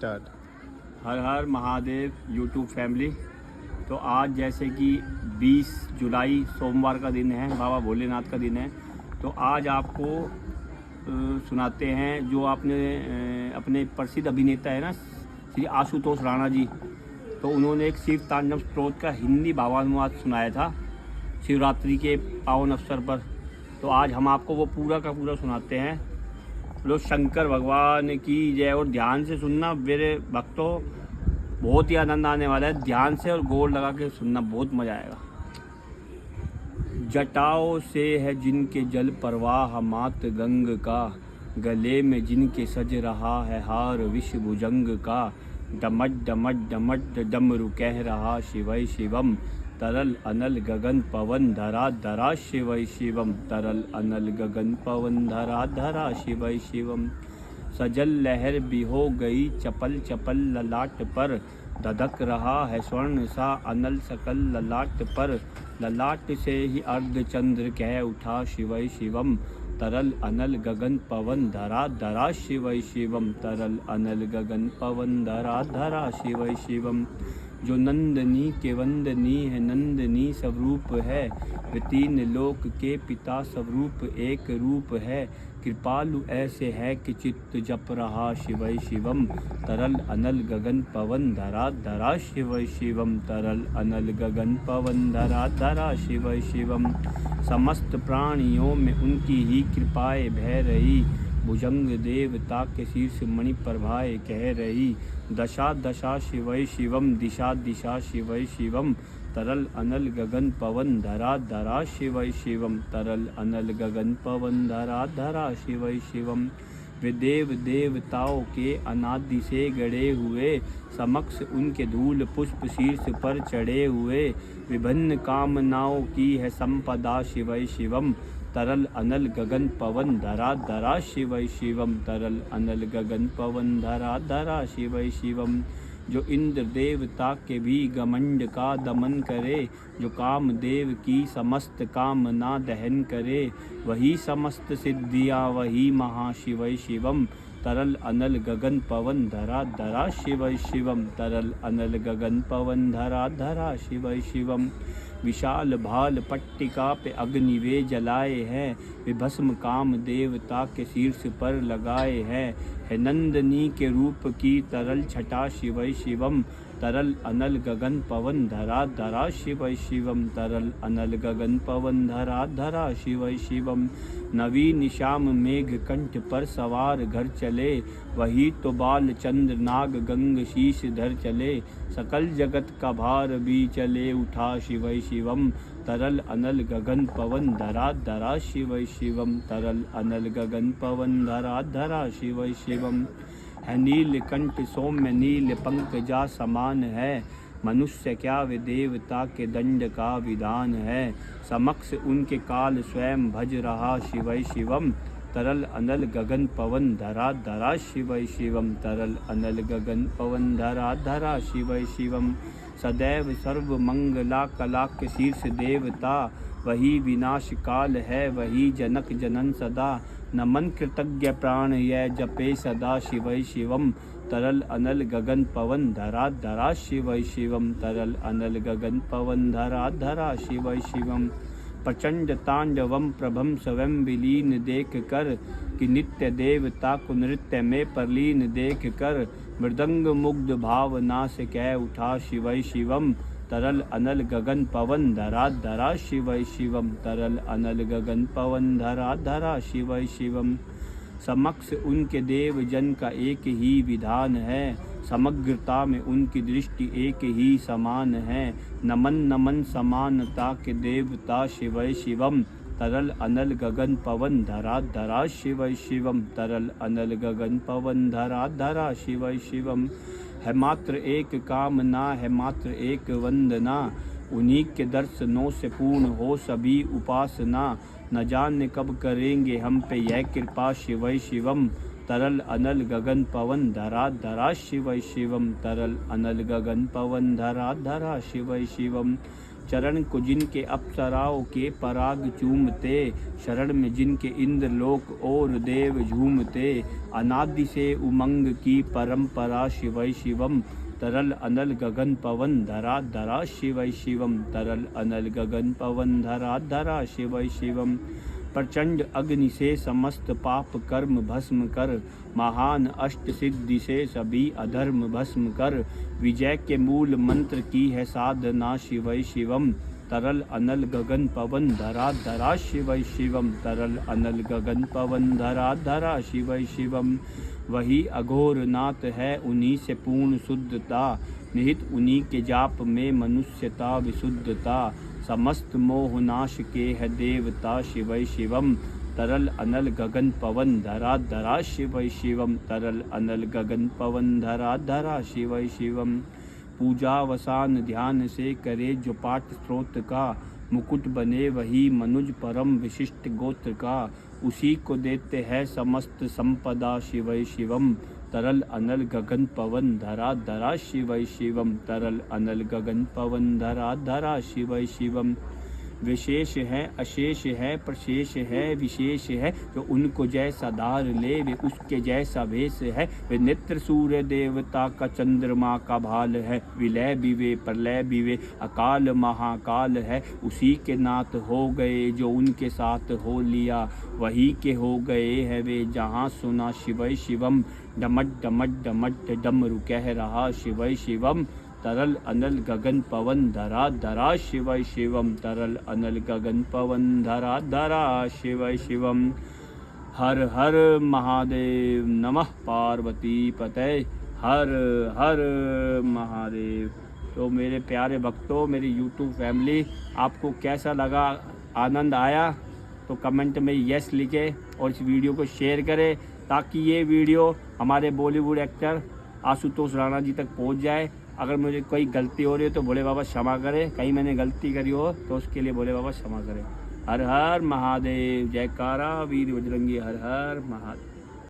Start. हर हर Mahadev YouTube family. तो आज जैसे कि 20 जुलाई सोमवार का दिन है, बाबा भोलेनाथ का दिन है। तो आज आपको सुनाते हैं जो आपने अपने प्रसिद्ध अभिनेता है ना श्री आशुतोष राणा जी, तो उन्होंने एक शिव तांडव स्तोत्र का हिंदी भावानुवाद सुनाया था शिवरात्रि के पावन अवसर पर। तो आज हम आपको वो पूरा का पूरा सुनाते हैं। लो शंकर भगवान की जय। और ध्यान से सुनना मेरे भक्तों, बहुत ही आनंद आने वाला है। ध्यान से और गोल लगा के सुनना, बहुत मज़ा आएगा। जटाओं से है जिनके जल प्रवाह मात गंग का, गले में जिनके सज रहा है हार विश्व भुजंग का, डमट डमट डमट डमरू कह रहा शिवय शिवम, तरल अनल गगन पवन धरा धरा शिवय शिवम, तरल अनल गगन पवन धरा धरा शिवय शिवम। सजल लहर भी हो गई चपल चपल ललाट पर, धधक रहा है स्वर्ण सा अनल सकल ललाट पर, ललाट से ही अर्धचंद्र कह उठा शिवय शिवम, तरल अनल गगन पवन धरा धरा शिवय शिवम, तरल अनल गगन पवन धरा धरा शिवय शिवम। जो नंदनी के वंदनी है नंदनी स्वरूप है, वे तीन लोक के पिता स्वरूप एक रूप है, कृपालु ऐसे है कि चित्त जप रहा शिवय शिवम, तरल अनल गगन पवन धरा धरा शिवय शिवम, तरल अनल गगन पवन धरा धरा शिवय शिवम। समस्त प्राणियों में उनकी ही कृपाएं बह रही, भुजंग देवता के शीर्ष मणि प्रभाए कह रही, दशा दशा शिवय शिवम, दिशा दिशा शिवय शिवम, तरल अनल गगन पवन धरा धरा शिवय शिवम, तरल अनल गगन पवन धरा धरा शिवय शिवम। वे देव देवताओं के अनादि से गड़े हुए, समक्ष उनके धूल पुष्प शीर्ष पर चढ़े हुए, विभिन्न कामनाओं की है संपदा शिवय शिवम, तरल अनल गगन पवन धरा धरा शिवय शिवम, तरल अनल गगन पवन धरा धरा शिवय शिवम। जो इंद्र देवता के भी घमंड का दमन करे, जो कामदेव की समस्त कामना दहन करे, वही समस्त सिद्धियाँ वही महाशिवय शिवम, तरल अनल गगन पवन धरा धरा शिवय शिवम, तरल अनल गगन पवन धरा धरा शिवय शिवम। विशाल भाल पट्टिका पे अग्नि वे जलाए हैं, वे भस्म काम देवता के शीर्ष पर लगाए हैं, है नंदनी के रूप की तरल छटा शिवय शिवम, तरल अनल गगन पवन धरा धरा शिवय शिवम, तरल अनल गगन पवन धरा धरा शिवय शिवम। नवीन श्याम मेघ कंठ पर सवार घर चले, वही तो बाल चंद्र नाग गंग शीश धर चले, सकल जगत का भार भी चले उठा शिवय शिवम, तरल अनल गगन पवन धरा धरा शिवय शिवम, तरल अनल गगन पवन धरा धरा शिवय शिवम। है नीलकंठ सौम्य नील पंकजा समान है, मनुष्य क्या वे देवता के दंड का विधान है, समक्ष उनके काल स्वयं भज रहा शिवय शिवम, तरल अनल गगन पवन धरा धरा शिवय शिवम, तरल अनल गगन पवन धरा धरा शिवय शिवम। सदैव सर्व मंगला कला के शीर्ष देवता, वही विनाश काल है वही जनक जनन सदा, नमन कृतज्ञ प्राण यह जपे सदा शिवय शिवम, तरल अनल गगन पवन धरा धरा शिवय शिवम, तरल अनल गगन पवन धरा धरा शिवय शिवम। प्रचंड तांडवम प्रभम स्वयं विलीन देख कर, कि नित्य देवता को नृत्य में परलीन देख कर, मृदंग मुग्ध भावना से कह उठा शिवय शिवम, तरल अनल गगन पवन धरा धरा शिवय शिवम, तरल अनल गगन पवन धरा धरा शिवय शिवम। समक्ष उनके देव जन का एक ही विधान है, समग्रता में उनकी दृष्टि एक ही समान है, नमन नमन समानता के देवता शिवय शिवम, तरल अनल गगन पवन धरा धरा शिवय शिवम, तरल अनल गगन पवन धरा धरा शिवय शिवम। है मात्र एक कामना है मात्र एक वंदना, उन्हीं के दर्शनों से पूर्ण हो सभी उपासना, न जाने कब करेंगे हम पे यह कृपा शिवय शिवम, तरल अनल गगन पवन धरा धरा शिवय शिवम, तरल अनल गगन पवन धरा धरा शिवय शिवम। चरण को जिनके अप्सराओं के पराग चूमते, शरण में जिनके इंद्र लोक और देव झूमते। अनादि से उमंग की परंपरा शिवै शिवम, तरल अनल गगन पवन धरा धरा शिवै शिवम, तरल अनल गगन पवन धरा धरा शिवै शिवम। प्रचंड अग्नि से समस्त पाप कर्म भस्म कर, महान अष्ट सिद्धि से सभी अधर्म भस्म कर। विजय के मूल मंत्र की है साधना शिवै शिवम, तरल अनल गगन पवन धरा धरा शिवै शिवम, तरल अनल गगन पवन धरा धरा शिवै शिवम। वही अघोर नाथ है उन्हीं से पूर्ण शुद्धता, निहित उन्हीं के जाप में मनुष्यता विशुद्धता। समस्त मोह नाश के है देवता शिवै शिवम, तरल अनल गगन पवन धरा धरा शिवै शिवम, तरल अनल गगन पवन धरा धरा शिवै शिवम। पूजा वसान ध्यान से करे जो पाठ स्त्रोत का, मुकुट बने वही मनुज परम विशिष्ट गोत्र का। उसी को देते हैं समस्त संपदा शिवै शिवम, तरल अनल गगन पवन धरा धरा शिवै शिवम, तरल अनल गगन पवन धरा धरा शिवै शिवम। विशेष है अशेष है प्रशेष है विशेष है, जो उनको जैसा धार ले वे उसके जैसा भेष है। वे नित्र सूर्य देवता का चंद्रमा का भाल है, विलय भी वे प्रलय भी वे अकाल महाकाल है। उसी के नाथ हो गए जो उनके साथ हो लिया, वही के हो गए है वे जहाँ सुना शिवै शिवम। डमट डमट डमट डमरू कह रहा शिवै शिवम, तरल अनल गगन पवन धरा धरा शिवै शिवम, तरल अनल गगन पवन धरा धरा शिवै शिवम। हर हर महादेव, नमः पार्वती पतये, हर हर महादेव। तो मेरे प्यारे भक्तों, मेरी यूट्यूब फैमिली, आपको कैसा लगा, आनंद आया तो कमेंट में यस लिखें और इस वीडियो को शेयर करें, ताकि ये वीडियो हमारे बॉलीवुड एक्टर आशुतोष राणा जी तक पहुंच जाए। अगर मुझे कोई गलती हो रही है तो भोले बाबा क्षमा करें, कहीं मैंने गलती करी हो तो उसके लिए भोले बाबा क्षमा करें। हर हर महादेव, जयकारा वीर बजरंगी, हर हर महादेव।